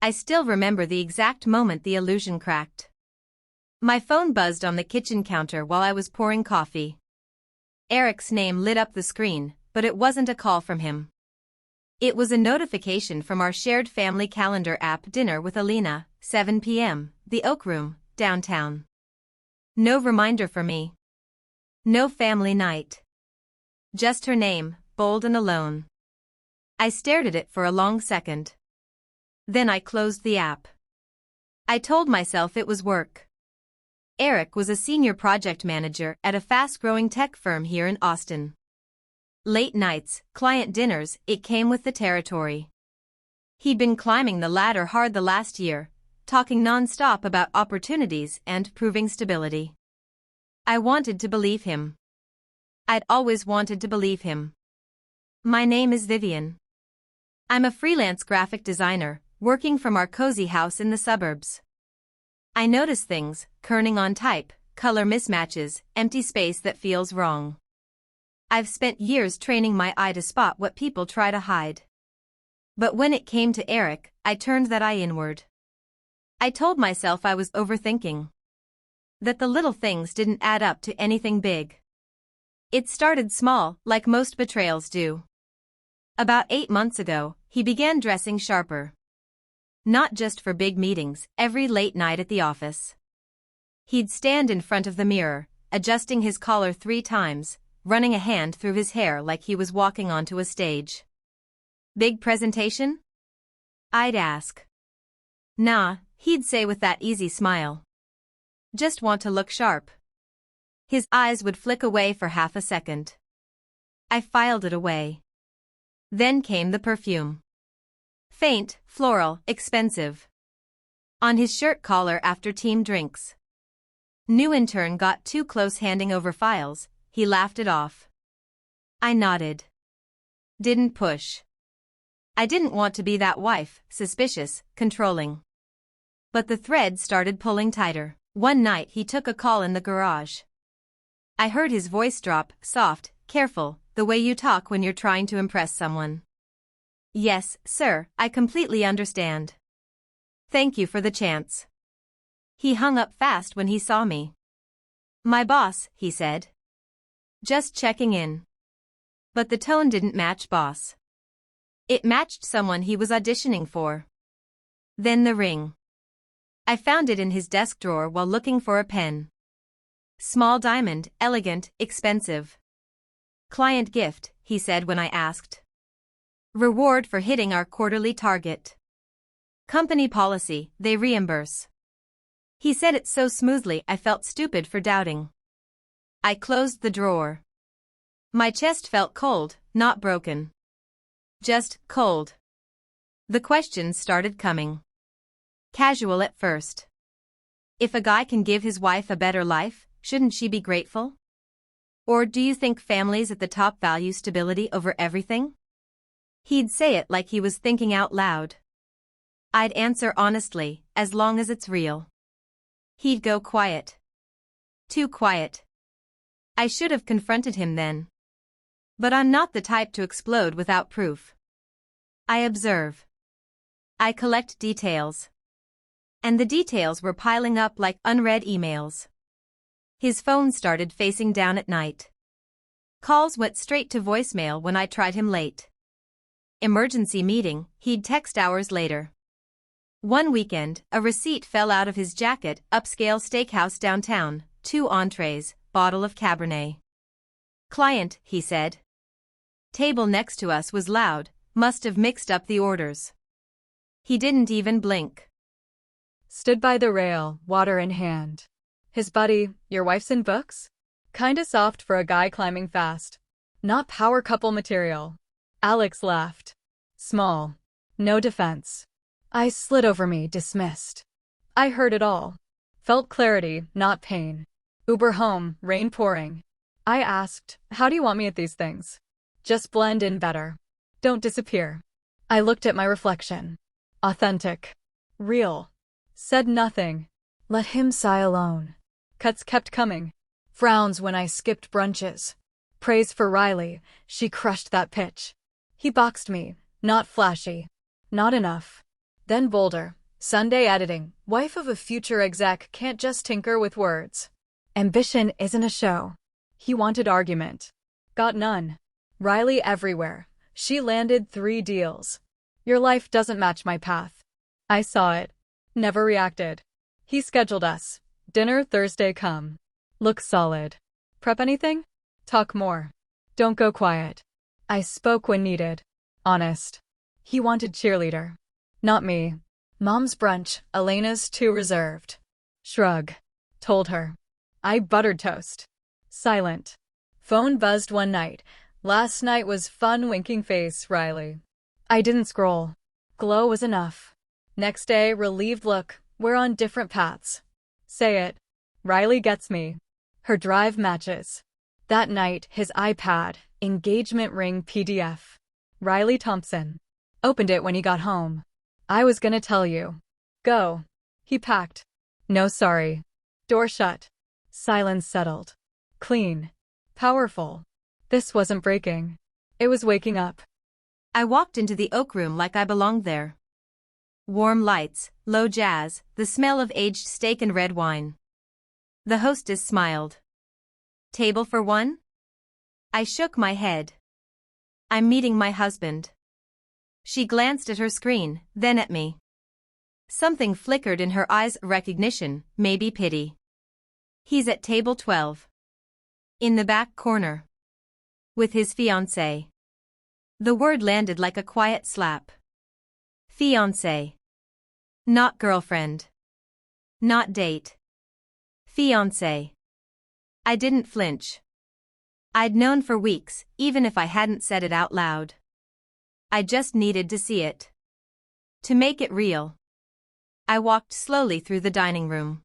I still remember the exact moment the illusion cracked. My phone buzzed on the kitchen counter while I was pouring coffee. Eric's name lit up the screen, but it wasn't a call from him. It was a notification from our shared family calendar app: dinner with Alina, 7 p.m., the Oak Room, downtown. No reminder for me. No family night. Just her name, bold and alone. I stared at it for a long second. Then I closed the app. I told myself it was work. Eric was a senior project manager at a fast-growing tech firm here in Austin. Late nights, client dinners, it came with the territory. He'd been climbing the ladder hard the last year, talking non-stop about opportunities and proving stability. I wanted to believe him. I'd always wanted to believe him. My name is Vivian. I'm a freelance graphic designer, working from our cozy house in the suburbs. I notice things, kerning on type, color mismatches, empty space that feels wrong. I've spent years training my eye to spot what people try to hide. But when it came to Eric, I turned that eye inward. I told myself I was overthinking. That the little things didn't add up to anything big. It started small, like most betrayals do. About 8 months ago, he began dressing sharper. Not just for big meetings, every late night at the office. He'd stand in front of the mirror, adjusting his collar 3 times, running a hand through his hair like he was walking onto a stage. Big presentation? I'd ask. Nah, he'd say with that easy smile. Just want to look sharp. His eyes would flick away for half a second. I filed it away. Then came the perfume. Faint, floral, expensive. On his shirt collar after team drinks. New intern got too close handing over files, he laughed it off. I nodded. Didn't push. I didn't want to be that wife, suspicious, controlling. But the thread started pulling tighter. One night he took a call in the garage. I heard his voice drop, soft, careful, the way you talk when you're trying to impress someone. Yes, sir, I completely understand. Thank you for the chance. He hung up fast when he saw me. My boss, he said. Just checking in. But the tone didn't match boss. It matched someone he was auditioning for. Then the ring. I found it in his desk drawer while looking for a pen. Small diamond, elegant, expensive. Client gift, he said when I asked. Reward for hitting our quarterly target. Company policy, they reimburse. He said it so smoothly I felt stupid for doubting. I closed the drawer. My chest felt cold, not broken. Just cold. The questions started coming. Casual at first. If a guy can give his wife a better life, shouldn't she be grateful? Or do you think families at the top value stability over everything? He'd say it like he was thinking out loud. I'd answer honestly, as long as it's real. He'd go quiet. Too quiet. I should have confronted him then. But I'm not the type to explode without proof. I observe. I collect details. And the details were piling up like unread emails. His phone started facing down at night. Calls went straight to voicemail when I tried him late. Emergency meeting, he'd text hours later. One weekend, a receipt fell out of his jacket, upscale steakhouse downtown, 2 entrees, bottle of Cabernet. Client, he said. Table next to us was loud, must have mixed up the orders. He didn't even blink. Stood by the rail, water in hand. His buddy, your wife's in books? Kinda soft for a guy climbing fast. Not power couple material. Alex laughed. Small. No defense. Eyes slid over me, dismissed. I heard it all. Felt clarity, not pain. Uber home, rain pouring. I asked, how do you want me at these things? Just blend in better. Don't disappear. I looked at my reflection. Authentic. Real. Said nothing. Let him sigh alone. Cuts kept coming. Frowns when I skipped brunches. Praise for Riley, she crushed that pitch. He boxed me, not flashy. Not enough. Then bolder. Sunday editing. Wife of a future exec can't just tinker with words. Ambition isn't a show. He wanted argument. Got none. Riley everywhere. She landed 3 deals. Your life doesn't match my path. I saw it. Never reacted. He scheduled us. Dinner Thursday come. Look solid. Prep anything? Talk more. Don't go quiet. I spoke when needed. Honest. He wanted cheerleader. Not me. Mom's brunch, Elena's too reserved. Shrug. Told her. I buttered toast. Silent. Phone buzzed one night. Last night was fun winking face, Riley. I didn't scroll. Glow was enough. Next day, relieved look. We're on different paths. Say it. Riley gets me. Her drive matches. That night, his iPad, engagement ring PDF. Riley Thompson. Opened it when he got home. I was gonna tell you. Go. He packed. No sorry. Door shut. Silence settled. Clean. Powerful. This wasn't breaking. It was waking up. I walked into the oak room like I belonged there. Warm lights, low jazz, the smell of aged steak and red wine. The hostess smiled. Table for one? I shook my head. I'm meeting my husband. She glanced at her screen, then at me. Something flickered in her eyes, recognition, maybe pity. He's at table 12. In the back corner. With his fiancée. The word landed like a quiet slap. Fiancée. Not girlfriend. Not date. Fiancée. I didn't flinch. I'd known for weeks, even if I hadn't said it out loud. I just needed to see it. To make it real. I walked slowly through the dining room.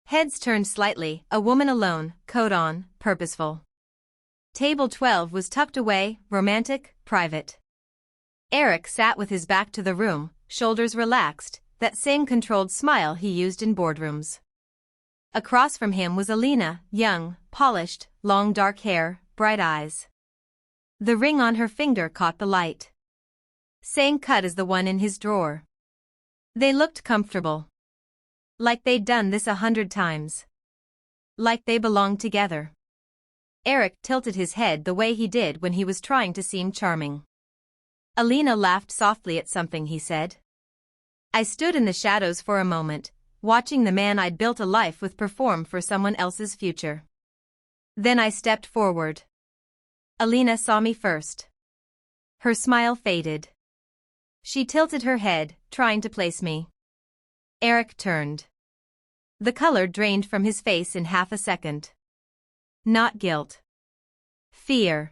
Heads turned slightly, a woman alone, coat on, purposeful. Table 12 was tucked away, romantic, private. Eric sat with his back to the room, shoulders relaxed, that same controlled smile he used in boardrooms. Across from him was Alina, young, polished, long dark hair, bright eyes. The ring on her finger caught the light. Same cut as the one in his drawer. They looked comfortable. Like they'd done this 100 times. Like they belonged together. Eric tilted his head the way he did when he was trying to seem charming. Alina laughed softly at something he said. I stood in the shadows for a moment, watching the man I'd built a life with perform for someone else's future. Then I stepped forward. Alina saw me first. Her smile faded. She tilted her head, trying to place me. Eric turned. The color drained from his face in half a second. Not guilt. Fear.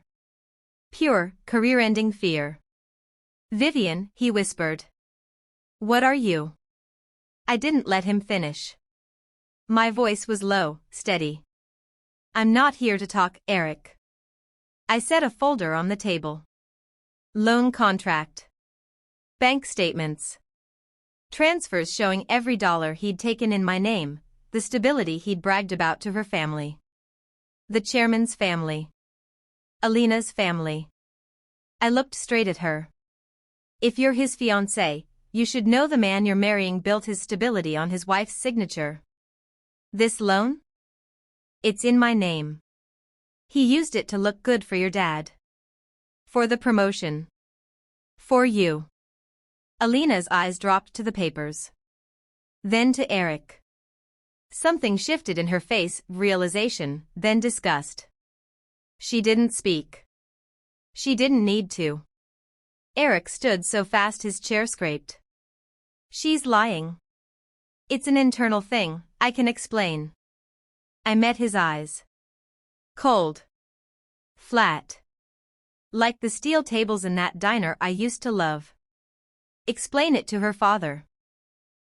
Pure, career-ending fear. Vivian, he whispered. What are you? I didn't let him finish. My voice was low, steady. I'm not here to talk, Eric. I set a folder on the table. Loan contract. Bank statements. Transfers showing every dollar he'd taken in my name, the stability he'd bragged about to her family. The chairman's family. Alina's family. I looked straight at her. If you're his fiancée, you should know the man you're marrying built his stability on his wife's signature. This loan? It's in my name. He used it to look good for your dad. For the promotion. For you. Alina's eyes dropped to the papers. Then to Eric. Something shifted in her face, realization, then disgust. She didn't speak. She didn't need to. Eric stood so fast his chair scraped. She's lying. It's an internal thing, I can explain. I met his eyes. Cold. Flat. Like the steel tables in that diner I used to love. Explain it to her father.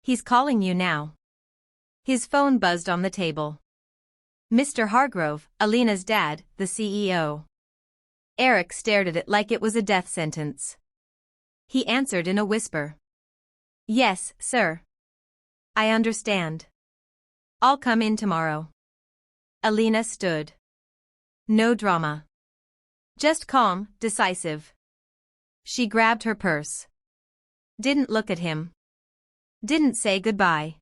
He's calling you now. His phone buzzed on the table. Mr. Hargrove, Alina's dad, the CEO. Eric stared at it like it was a death sentence. He answered in a whisper. Yes, sir. I understand. I'll come in tomorrow. Alina stood. No drama. Just calm, decisive. She grabbed her purse. Didn't look at him. Didn't say goodbye.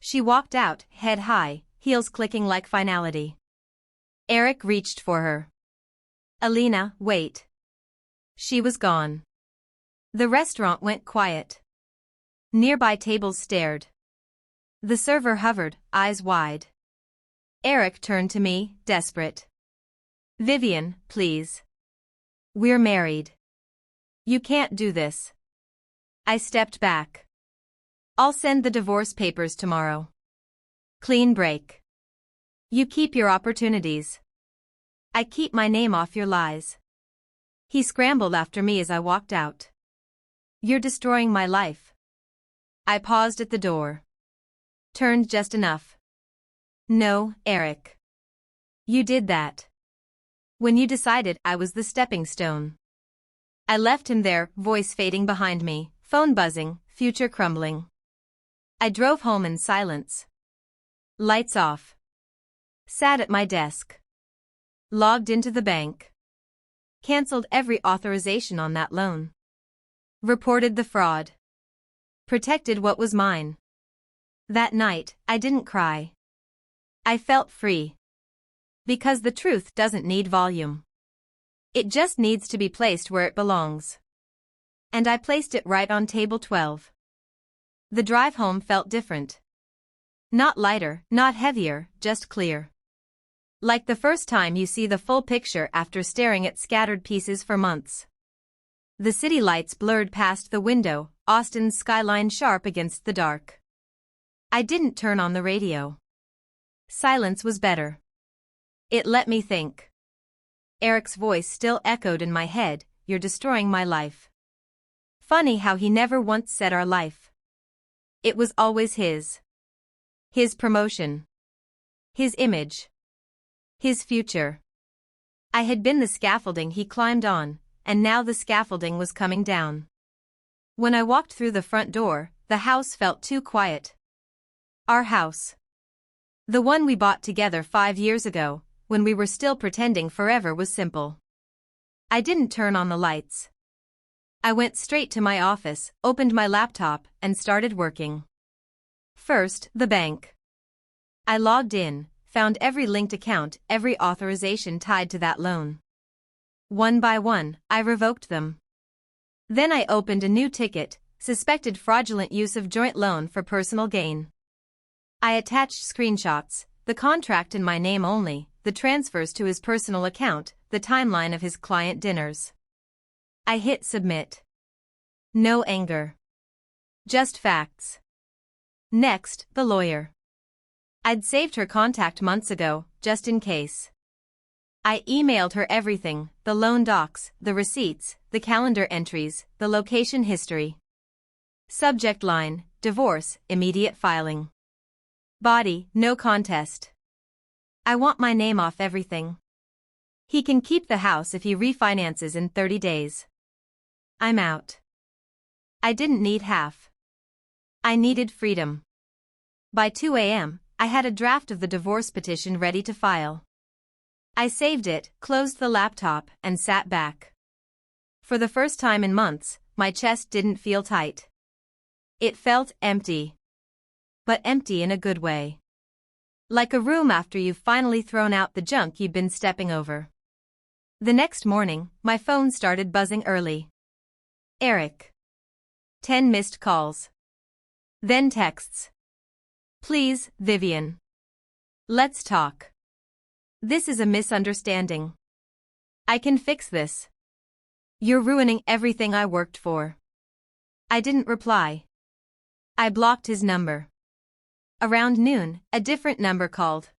She walked out, head high, heels clicking like finality. Eric reached for her. Alina, wait. She was gone. The restaurant went quiet. Nearby tables stared. The server hovered, eyes wide. Eric turned to me, desperate. Vivian, please. We're married. You can't do this. I stepped back. I'll send the divorce papers tomorrow. Clean break. You keep your opportunities. I keep my name off your lies. He scrambled after me as I walked out. You're destroying my life. I paused at the door. Turned just enough. No, Eric. You did that. When you decided I was the stepping stone. I left him there, voice fading behind me, phone buzzing, future crumbling. I drove home in silence. Lights off. Sat at my desk. Logged into the bank. Cancelled every authorization on that loan. Reported the fraud. Protected what was mine. That night, I didn't cry. I felt free. Because the truth doesn't need volume. It just needs to be placed where it belongs. And I placed it right on table 12. The drive home felt different. Not lighter, not heavier, just clear. Like the first time you see the full picture after staring at scattered pieces for months. The city lights blurred past the window, Austin's skyline sharp against the dark. I didn't turn on the radio. Silence was better. It let me think. Eric's voice still echoed in my head, you're destroying my life. Funny how he never once said our life. It was always his. His promotion. His image. His future. I had been the scaffolding he climbed on, and now the scaffolding was coming down. When I walked through the front door, the house felt too quiet. Our house. The one we bought together 5 years ago, when we were still pretending forever was simple. I didn't turn on the lights. I went straight to my office, opened my laptop, and started working. First, the bank. I logged in, found every linked account, every authorization tied to that loan. One by one, I revoked them. Then I opened a new ticket, suspected fraudulent use of joint loan for personal gain. I attached screenshots, the contract in my name only, the transfers to his personal account, the timeline of his client dinners. I hit submit. No anger. Just facts. Next, the lawyer. I'd saved her contact months ago, just in case. I emailed her everything, the loan docs, the receipts, the calendar entries, the location history. Subject line, divorce, immediate filing. Body, no contest. I want my name off everything. He can keep the house if he refinances in 30 days. I'm out. I didn't need half. I needed freedom. By 2 a.m., I had a draft of the divorce petition ready to file. I saved it, closed the laptop, and sat back. For the first time in months, my chest didn't feel tight. It felt empty. But empty in a good way. Like a room after you've finally thrown out the junk you've been stepping over. The next morning, my phone started buzzing early. Eric. 10 missed calls. Then texts. Please, Vivian. Let's talk. This is a misunderstanding. I can fix this. You're ruining everything I worked for. I didn't reply. I blocked his number. Around noon, a different number called.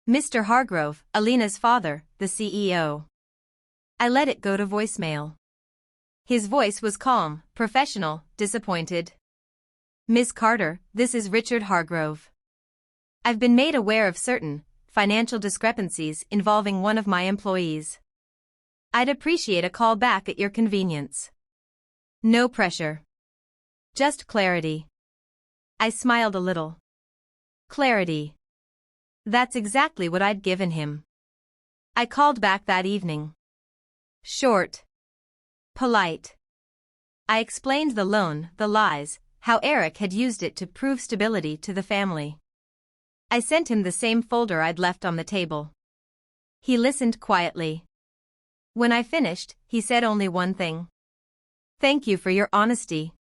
Mr. Hargrove, Alina's father, the CEO. I let it go to voicemail. His voice was calm, professional, disappointed. Ms. Carter, this is Richard Hargrove. I've been made aware of certain financial discrepancies involving one of my employees. I'd appreciate a call back at your convenience. No pressure. Just clarity. I smiled a little. Clarity. That's exactly what I'd given him. I called back that evening. Short. Polite. I explained the loan, the lies, how Eric had used it to prove stability to the family. I sent him the same folder I'd left on the table. He listened quietly. When I finished, he said only one thing. "Thank you for your honesty.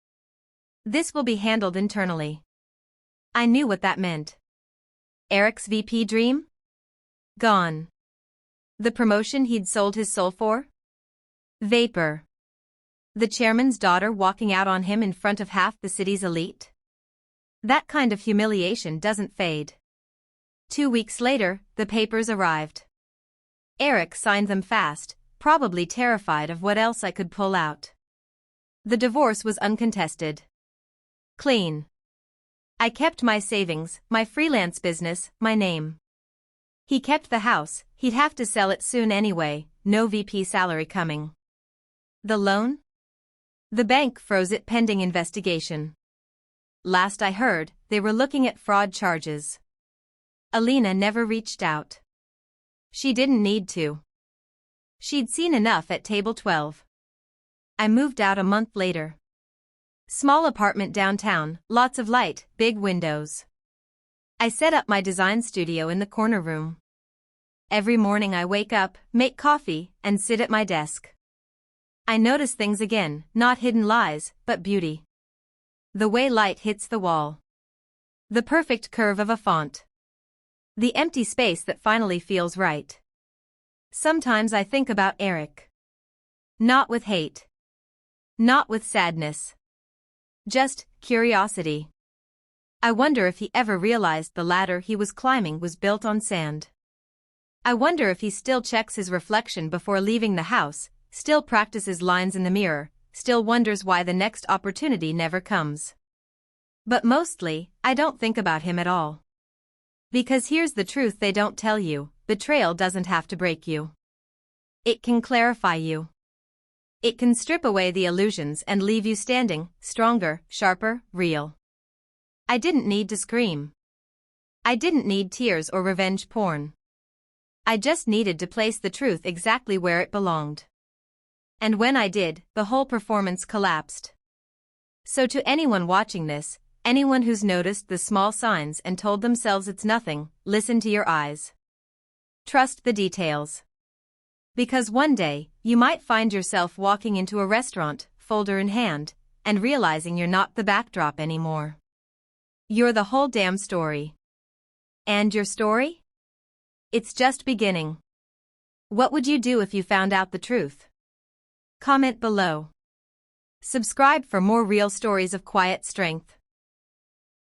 This will be handled internally." I knew what that meant. Eric's VP dream? Gone. The promotion he'd sold his soul for? Vapor. The chairman's daughter walking out on him in front of half the city's elite? That kind of humiliation doesn't fade. 2 weeks later, the papers arrived. Eric signed them fast, probably terrified of what else I could pull out. The divorce was uncontested. Clean. I kept my savings, my freelance business, my name. He kept the house, he'd have to sell it soon anyway, no VP salary coming. The loan? The bank froze it pending investigation. Last I heard, they were looking at fraud charges. Alina never reached out. She didn't need to. She'd seen enough at table 12. I moved out a month later. Small apartment downtown, lots of light, big windows. I set up my design studio in the corner room. Every morning I wake up, make coffee, and sit at my desk. I notice things again, not hidden lies, but beauty. The way light hits the wall. The perfect curve of a font. The empty space that finally feels right. Sometimes I think about Eric. Not with hate. Not with sadness. Just curiosity. I wonder if he ever realized the ladder he was climbing was built on sand. I wonder if he still checks his reflection before leaving the house, still practices lines in the mirror, still wonders why the next opportunity never comes. But mostly, I don't think about him at all. Because here's the truth they don't tell you: betrayal doesn't have to break you. It can clarify you. It can strip away the illusions and leave you standing, stronger, sharper, real. I didn't need to scream. I didn't need tears or revenge porn. I just needed to place the truth exactly where it belonged. And when I did, the whole performance collapsed. So to anyone watching this, anyone who's noticed the small signs and told themselves it's nothing, listen to your eyes. Trust the details. Because one day, you might find yourself walking into a restaurant, folder in hand, and realizing you're not the backdrop anymore. You're the whole damn story. And your story? It's just beginning. What would you do if you found out the truth? Comment below. Subscribe for more real stories of quiet strength.